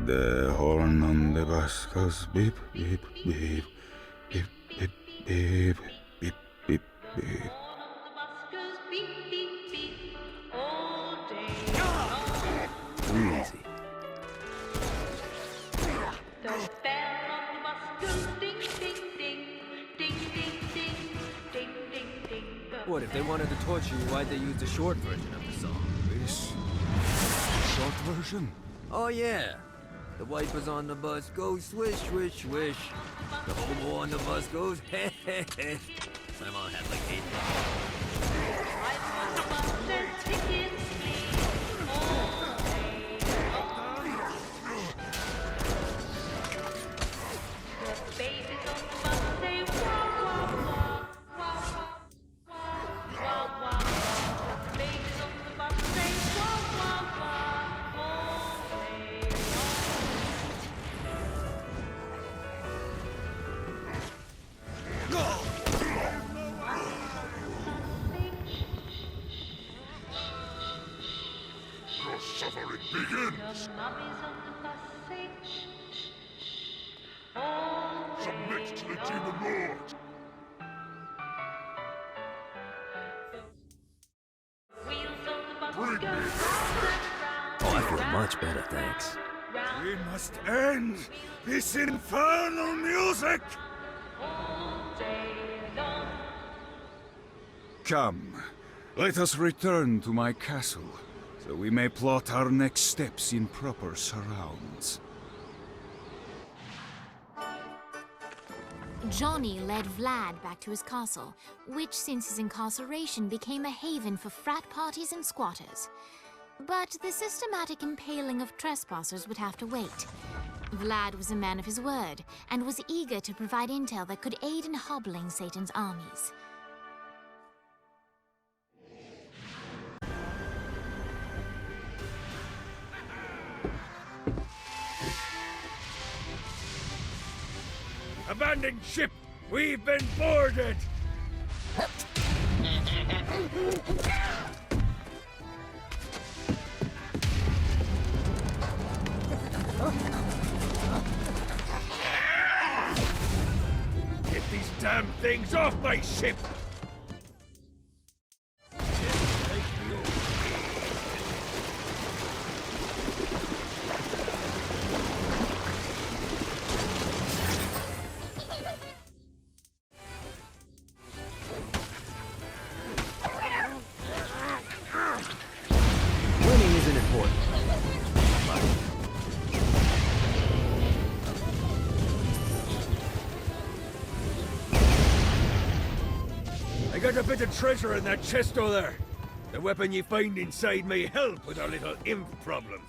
The horn on the bus goes beep, beep, beep, beep, beep, beep, beep, beep, beep. Easy. What, if they wanted to torture you, why'd they use the short version of the song? This short version? Oh, yeah. The wipers on the bus go swish, swish, swish. The hobo on the bus goes heh, heh, heh. My mom had like 8 Suffering begins! Submit to the Demon Lord! Bring me! Oh, I feel much better, thanks. We must end this infernal music! Come, let us return to my castle, so we may plot our next steps in proper surrounds. Johnny led Vlad back to his castle, which since his incarceration became a haven for frat parties and squatters. But the systematic impaling of trespassers would have to wait. Vlad was a man of his word, and was eager to provide intel that could aid in hobbling Satan's armies. Abandoned ship! We've been boarded! Get these damn things off my ship! Winning isn't important. I got a bit of treasure in that chest over there. The weapon you find inside may help with our little imp problem.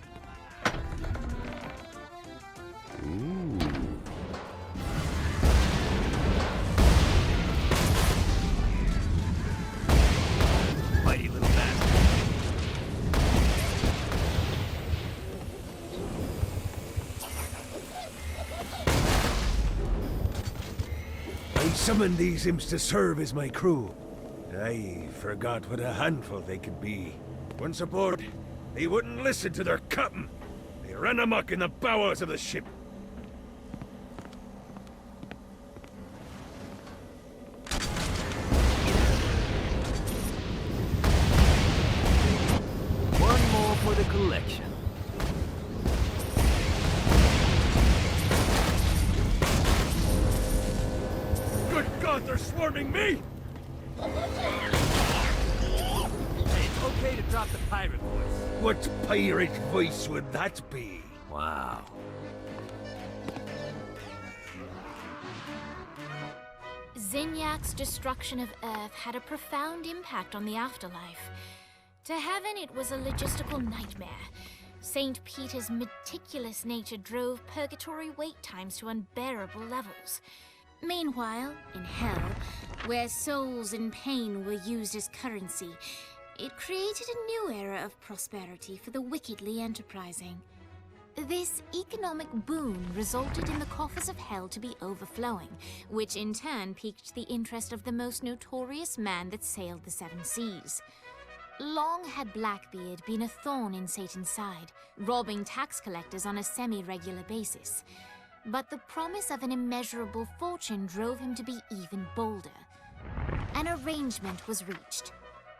Mighty little bastard. I summoned these imps to serve as my crew. I forgot what a handful they could be. Once aboard, they wouldn't listen to their captain. They ran amok in the bowels of the ship. One more for the collection. Good God, they're swarming me! It's okay to drop the pirate voice. What pirate voice would that be? Wow. Zinyak's destruction of Earth had a profound impact on the afterlife. To heaven, it was a logistical nightmare. St. Peter's meticulous nature drove purgatory wait times to unbearable levels. Meanwhile, in hell, where souls in pain were used as currency, it created a new era of prosperity for the wickedly enterprising. This economic boon resulted in the coffers of hell to be overflowing, which in turn piqued the interest of the most notorious man that sailed the seven seas. Long had Blackbeard been a thorn in Satan's side, robbing tax collectors on a semi-regular basis. But the promise of an immeasurable fortune drove him to be even bolder. An arrangement was reached.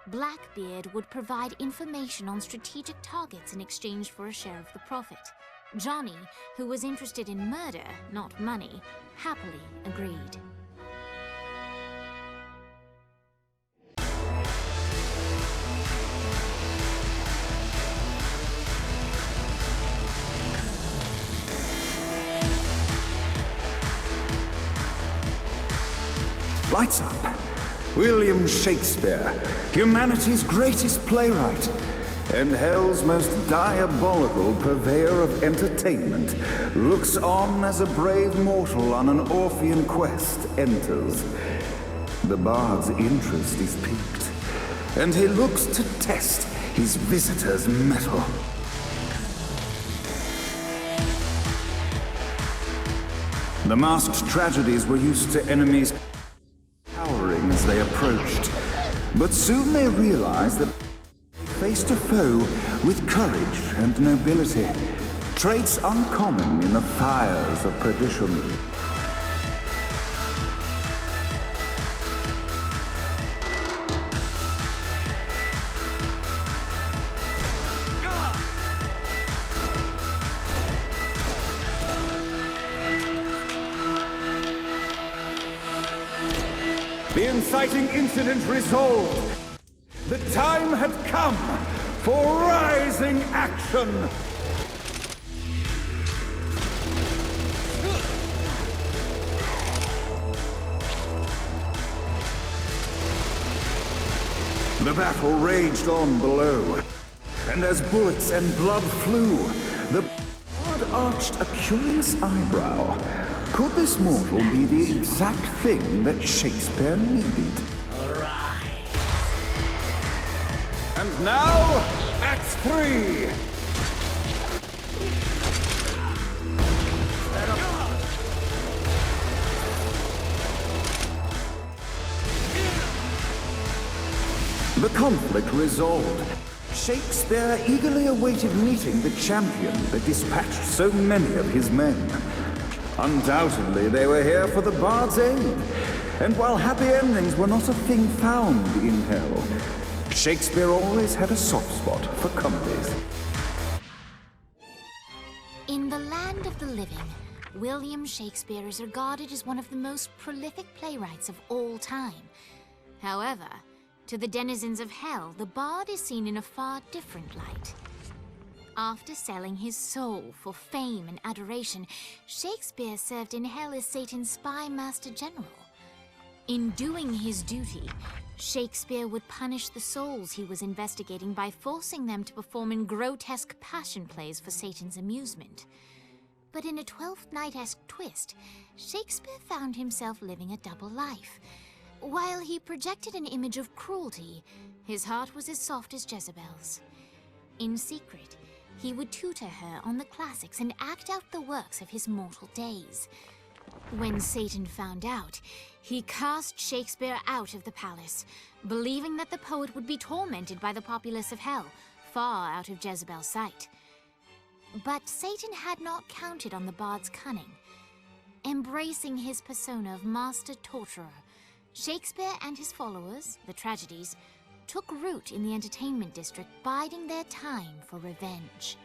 Blackbeard would provide information on strategic targets in exchange for a share of the profit. Johnny, who was interested in murder, not money, happily agreed. Lights up. William Shakespeare, humanity's greatest playwright, and hell's most diabolical purveyor of entertainment, looks on as a brave mortal on an Orphean quest enters. The bard's interest is piqued, and he looks to test his visitor's mettle. The masked tragedies were used to enemies cowering as they approached, but soon they realized that they faced a foe with courage and nobility, traits uncommon in the fires of perdition. The inciting incident resolved. The time had come for rising action. The battle raged on below, and as bullets and blood flew, the bard arched a curious eyebrow. Could this mortal be the exact thing that Shakespeare needed? All right. And now, Act 3! The conflict resolved. Shakespeare eagerly awaited meeting the champion that dispatched so many of his men. Undoubtedly, they were here for the bard's aid. And while happy endings were not a thing found in hell, Shakespeare always had a soft spot for comedies. In the land of the living, William Shakespeare is regarded as one of the most prolific playwrights of all time. However, to the denizens of hell, the bard is seen in a far different light. After selling his soul for fame and adoration, Shakespeare served in hell as Satan's spy master general. In doing his duty, Shakespeare would punish the souls he was investigating by forcing them to perform in grotesque passion plays for Satan's amusement. But in a Twelfth Night-esque twist, Shakespeare found himself living a double life. While he projected an image of cruelty, his heart was as soft as Jezebel's. In secret, he would tutor her on the classics and act out the works of his mortal days. When Satan found out, he cast Shakespeare out of the palace, believing that the poet would be tormented by the populace of hell, far out of Jezebel's sight. But Satan had not counted on the bard's cunning. Embracing his persona of master torturer, Shakespeare and his followers, the tragedies, took root in the entertainment district, biding their time for revenge.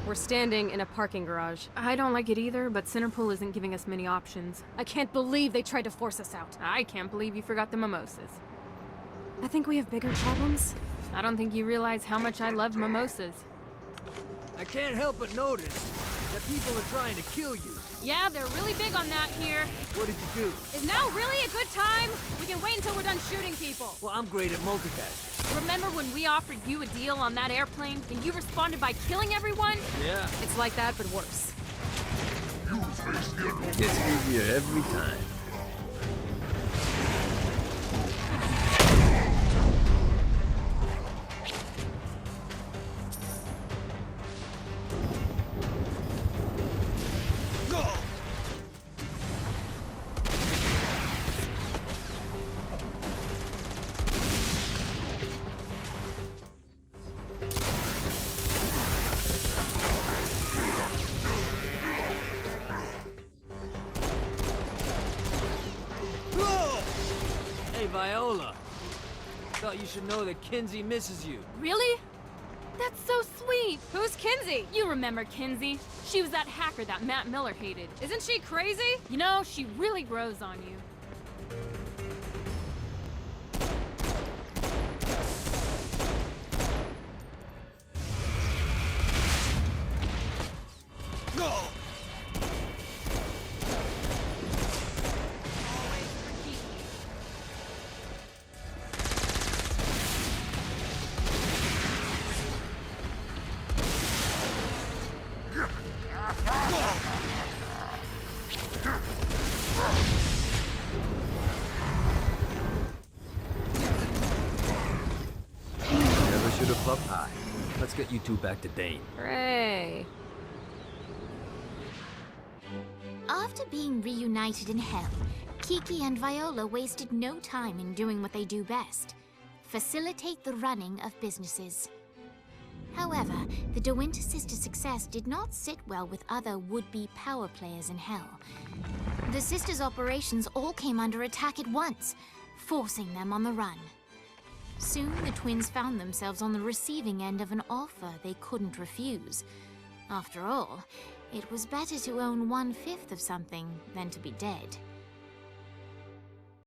We're standing in a parking garage. I don't like it either, but Centerpool isn't giving us many options. I can't believe they tried to force us out. I can't believe you forgot the mimosas. I think we have bigger problems. I don't think you realize how much I love mimosas. I can't help but notice that people are trying to kill you. Yeah, they're really big on that here. What did you do? Is now really a good time? We can wait until we're done shooting people. Well, I'm great at multitasking. Remember when we offered you a deal on that airplane, and you responded by killing everyone? Yeah. It's like that, but worse. It's easier every time. Viola. Thought you should know that Kinsey misses you. Really? That's so sweet! Who's Kinsey? You remember Kinsey. She was that hacker that Matt Miller hated. Isn't she crazy? You know, she really grows on you. Never should have up high. Let's get you two back to Dane. Hooray. After being reunited in Hell, Kiki and Viola wasted no time in doing what they do best: facilitate the running of businesses. However, the De Winter sisters' success did not sit well with other would-be power players in Hell. The sisters' operations all came under attack at once, forcing them on the run. Soon, the twins found themselves on the receiving end of an offer they couldn't refuse. After all, it was better to own 1/5 of something than to be dead.